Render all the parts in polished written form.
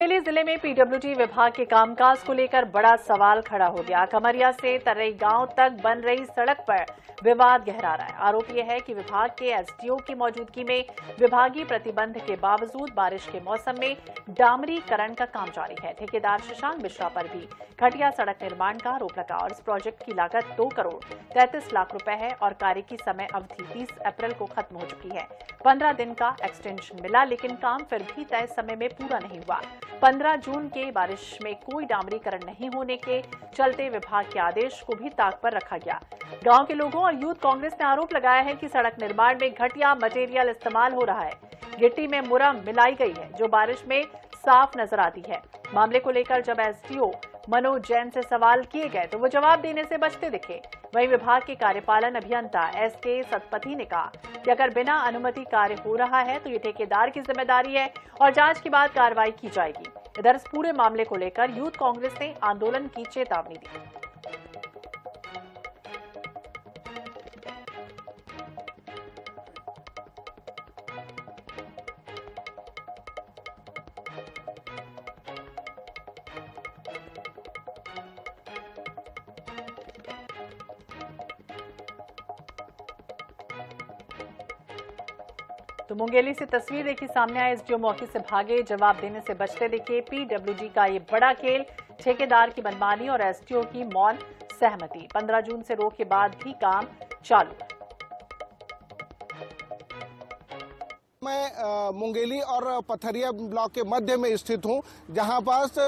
मुंगेली जिले में पीडब्ल्यूडी विभाग के कामकाज को लेकर बड़ा सवाल खड़ा हो गया। खमरिया से तर्रई गांव तक बन रही सड़क पर विवाद गहरा रहा है। आरोप यह है कि विभाग के एसडीओ की मौजूदगी में विभागीय प्रतिबंध के बावजूद बारिश के मौसम में डामरीकरण का काम जारी है। ठेकेदार शशांक मिश्रा पर भी घटिया सड़क निर्माण का आरोप लगा और इस प्रोजेक्ट की लागत 2 करोड़ 33 लाख रुपए है और कार्य की समय अवधि 30 अप्रैल को खत्म हो चुकी है। 15 दिन का एक्सटेंशन मिला, लेकिन काम फिर भी तय समय में पूरा नहीं हुआ। 15 जून के बारिश में कोई डामरीकरण नहीं होने के चलते विभाग के आदेश को भी ताक पर रखा गया। गांव के लोगों और यूथ कांग्रेस ने आरोप लगाया है कि सड़क निर्माण में घटिया मटेरियल इस्तेमाल हो रहा है। गिट्टी में मुरम मिलाई गई है जो बारिश में साफ नजर आती है। मामले को लेकर जब एसडीओ मनोज जैन से सवाल किए गए तो वो जवाब देने से बचते दिखे। वहीं विभाग के कार्यपालन अभियंता एसके सतपथी ने कहा कि अगर बिना अनुमति कार्य हो रहा है तो ये ठेकेदार की जिम्मेदारी है और जांच के बाद कार्रवाई की जाएगी। इधर इस पूरे मामले को लेकर यूथ कांग्रेस ने आंदोलन की चेतावनी दी। तो मुंगेली से तस्वीर देखी सामने आए। एसडीओ मौके से भागे, जवाब देने से बचते दिखे। पीडब्ल्यूडी का ये बड़ा खेल, ठेकेदार की मनमानी और एसडीओ की मौन सहमति। 15 जून से रोक के बाद भी काम चालू है। मैं मुंगेली और पथरिया ब्लॉक के मध्य में स्थित हूं, जहां पास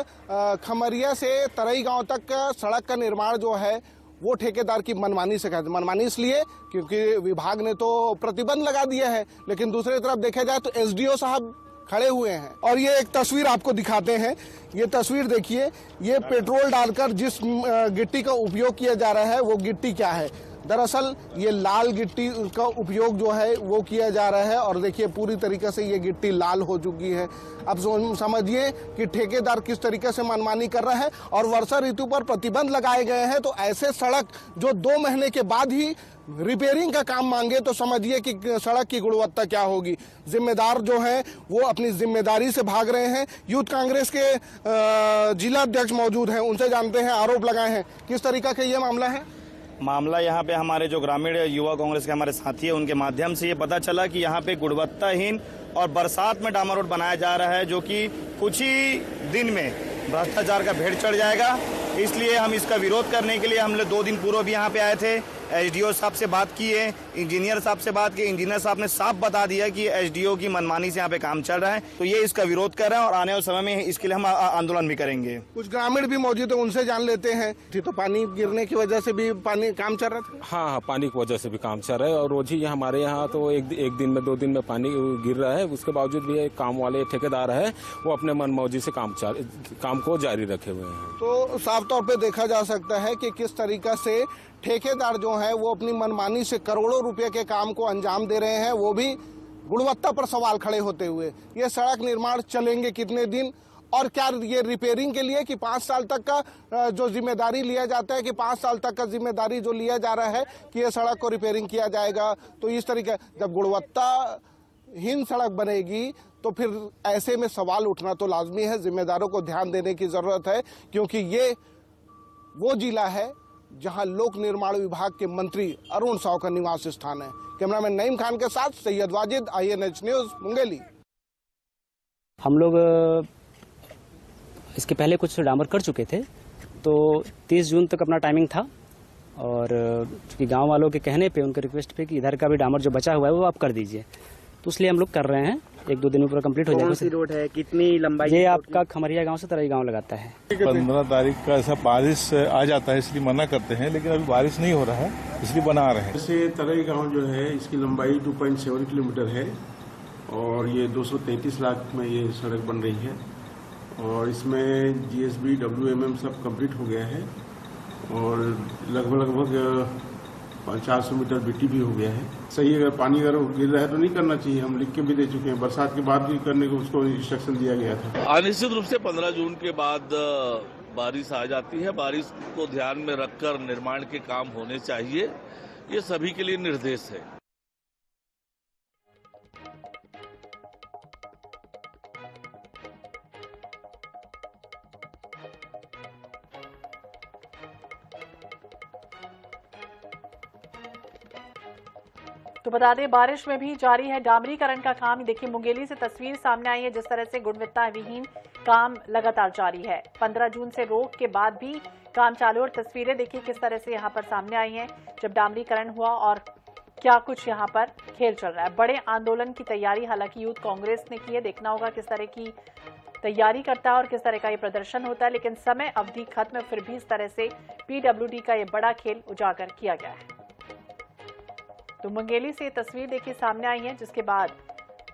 खमरिया से तर्रई गांव तक सड़क का निर्माण जो है वो ठेकेदार की मनमानी से कहते हैं। मनमानी इसलिए क्योंकि विभाग ने तो प्रतिबंध लगा दिया है, लेकिन दूसरी तरफ देखा जाए तो एसडीओ साहब खड़े हुए हैं। और ये एक तस्वीर आपको दिखाते हैं। ये तस्वीर देखिए, ये पेट्रोल डालकर जिस गिट्टी का उपयोग किया जा रहा है वो गिट्टी क्या है। दरअसल ये लाल गिट्टी का उपयोग जो है वो किया जा रहा है और देखिए पूरी तरीके से ये गिट्टी लाल हो चुकी है। अब समझिए कि ठेकेदार किस तरीके से मनमानी कर रहा है और वर्षा ऋतु पर प्रतिबंध लगाए गए हैं, तो ऐसे सड़क जो 2 महीने के बाद ही रिपेयरिंग का काम मांगे तो समझिए कि सड़क की गुणवत्ता क्या होगी। जिम्मेदार जो है वो अपनी जिम्मेदारी से भाग रहे हैं। यूथ कांग्रेस के जिला अध्यक्ष मौजूद हैं, उनसे जानते हैं, आरोप लगाए हैं। किस तरीका का ये मामला है? मामला यहाँ पे हमारे जो ग्रामीण युवा कांग्रेस के हमारे साथी है उनके माध्यम से ये पता चला कि यहाँ पे गुणवत्ताहीन और बरसात में डामर रोड बनाया जा रहा है, जो कि कुछ ही दिन में भ्रष्टाचार का भेड़ चढ़ जाएगा। इसलिए हम इसका विरोध करने के लिए हम लोग 2 दिन पूर्व भी यहाँ पे आए थे। एसडीओ साहब से बात की है, इंजीनियर साहब से बात की। इंजीनियर साहब ने साफ बता दिया कि एसडीओ की मनमानी से यहाँ पे काम चल रहा है, तो ये इसका विरोध कर रहे हैं और आने वाले समय में इसके लिए हम आंदोलन भी करेंगे। कुछ ग्रामीण भी मौजूद है, उनसे जान लेते हैं। तो पानी गिरने की वजह से भी पानी काम चल रहा था? हाँ, पानी की वजह से भी काम चल रहा है और रोज ही हमारे यहाँ तो एक दिन में 2 दिन में पानी गिर रहा है। उसके बावजूद भी काम वाले ठेकेदार है वो अपने मनमौजी से काम को जारी रखे हुए हैं। तो साफ तौर पे देखा जा सकता है कि किस तरीका से ठेकेदार जो है वो अपनी मनमानी से करोड़ों रुपए के काम को अंजाम दे रहे हैं, वो भी गुणवत्ता पर सवाल खड़े होते हुए। ये सड़क निर्माण चलेंगे कितने दिन और क्या ये रिपेयरिंग के लिए कि 5 साल तक का जो जिम्मेदारी लिया जाता है कि 5 साल तक का जिम्मेदारी जो लिया जा रहा है कि ये सड़क को रिपेयरिंग किया जाएगा। तो इस तरीके जब गुणवत्ताहीन सड़क बनेगी तो फिर ऐसे में सवाल उठना तो लाजमी है। जिम्मेदारों को ध्यान देने की जरूरत है, क्योंकि ये वो जिला है जहां लोक निर्माण विभाग के मंत्री अरुण साव का निवास स्थान है। कैमरामैन नईम खान के साथ सैयद वाजिद, INH न्यूज, मुंगेली। हम लोग इसके पहले कुछ डामर कर चुके थे, तो 30 जून तक अपना टाइमिंग था और चूंकि गांव वालों के कहने पे, उनके रिक्वेस्ट पे कि इधर का भी डामर जो बचा हुआ है वो आप कर दीजिए, तो इसलिए हम लोग कर रहे हैं। 1-2 दिन में पूरा कंप्लीट हो जाएगा। कौन सी रोड है, कितनी लंबाई? ये आपका खमरिया गांव से तर्रई गांव लगाता है। 15 तारीख का ऐसा बारिश आ जाता है, इसलिए मना करते हैं, लेकिन अभी बारिश नहीं हो रहा है इसलिए बना रहे हैं। जैसे तर्रई गांव जो है इसकी लंबाई 2.7 किलोमीटर है और ये 233 लाख में ये सड़क बन रही है और इसमें GSB WMM सब कंप्लीट हो गया है और लगभग 400 मीटर बिट्टी भी हो गया है। सही, अगर पानी अगर गिर रहा है तो नहीं करना चाहिए। हम लिख के भी दे चुके हैं, बरसात के बाद भी करने को उसको इंस्ट्रक्शन दिया गया था। अनिश्चित रूप से 15 जून के बाद बारिश आ जाती है। बारिश को ध्यान में रखकर निर्माण के काम होने चाहिए, ये सभी के लिए निर्देश है। तो बता दें, बारिश में भी जारी है डामरीकरण का काम। देखिए, मुंगेली से तस्वीर सामने आई है, जिस तरह से गुणवत्ता विहीन काम लगातार जारी है। 15 जून से रोक के बाद भी काम चालू, और तस्वीरें देखिए किस तरह से यहां पर सामने आई हैं जब डामरीकरण हुआ और क्या कुछ यहां पर खेल चल रहा है। बड़े आंदोलन की तैयारी हालांकि यूथ कांग्रेस ने की है। देखना होगा किस तरह की तैयारी करता है और किस तरह का ये प्रदर्शन होता है, लेकिन समय अवधि खत्म है, फिर भी इस तरह से पीडब्ल्यूडी का ये बड़ा खेल उजागर किया गया है। तो मुंगेली से तस्वीर देखिए सामने आई है, जिसके बाद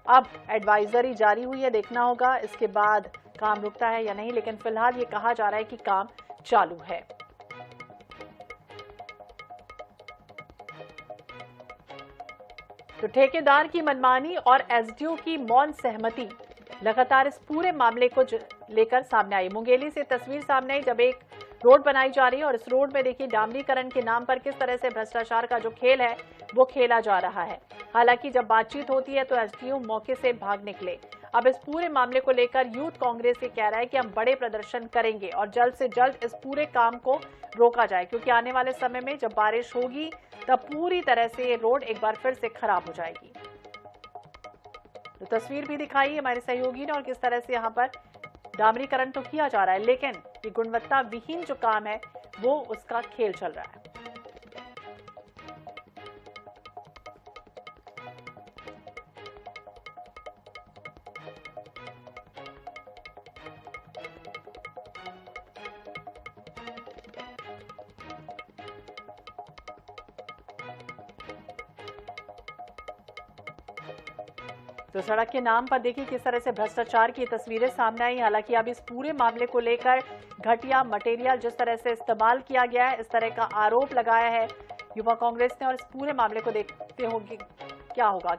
अब एडवाइजरी जारी हुई है। देखना होगा इसके बाद काम रुकता है या नहीं, लेकिन फिलहाल ये कहा जा रहा है कि काम चालू है। तो ठेकेदार की मनमानी और एसडीओ की मौन सहमति लगातार इस पूरे मामले को लेकर सामने आई। मुंगेली से तस्वीर सामने आई जब एक रोड बनाई जा रही है और इस रोड में देखिए डामरीकरण के नाम पर किस तरह से भ्रष्टाचार का जो खेल है वो खेला जा रहा है। हालांकि जब बातचीत होती है तो एसडीओ मौके से भाग निकले। अब इस पूरे मामले को लेकर यूथ कांग्रेस ये कह रहा है कि हम बड़े प्रदर्शन करेंगे और जल्द से जल्द इस पूरे काम को रोका जाए, क्योंकि आने वाले समय में जब बारिश होगी तब पूरी तरह से ये रोड एक बार फिर से खराब हो जाएगी। तो तस्वीर भी दिखाई हमारे सहयोगी ने, और किस तरह से यहाँ पर डामरीकरण तो किया जा रहा है, लेकिन ये गुणवत्ता विहीन जो काम है वो उसका खेल चल रहा है। तो सड़क के नाम पर देखिए किस तरह से भ्रष्टाचार की तस्वीरें सामने आई। हालांकि अब इस पूरे मामले को लेकर घटिया मटेरियल जिस तरह से इस्तेमाल किया गया है, इस तरह का आरोप लगाया है युवा कांग्रेस ने, और इस पूरे मामले को देखते होंगे क्या होगा।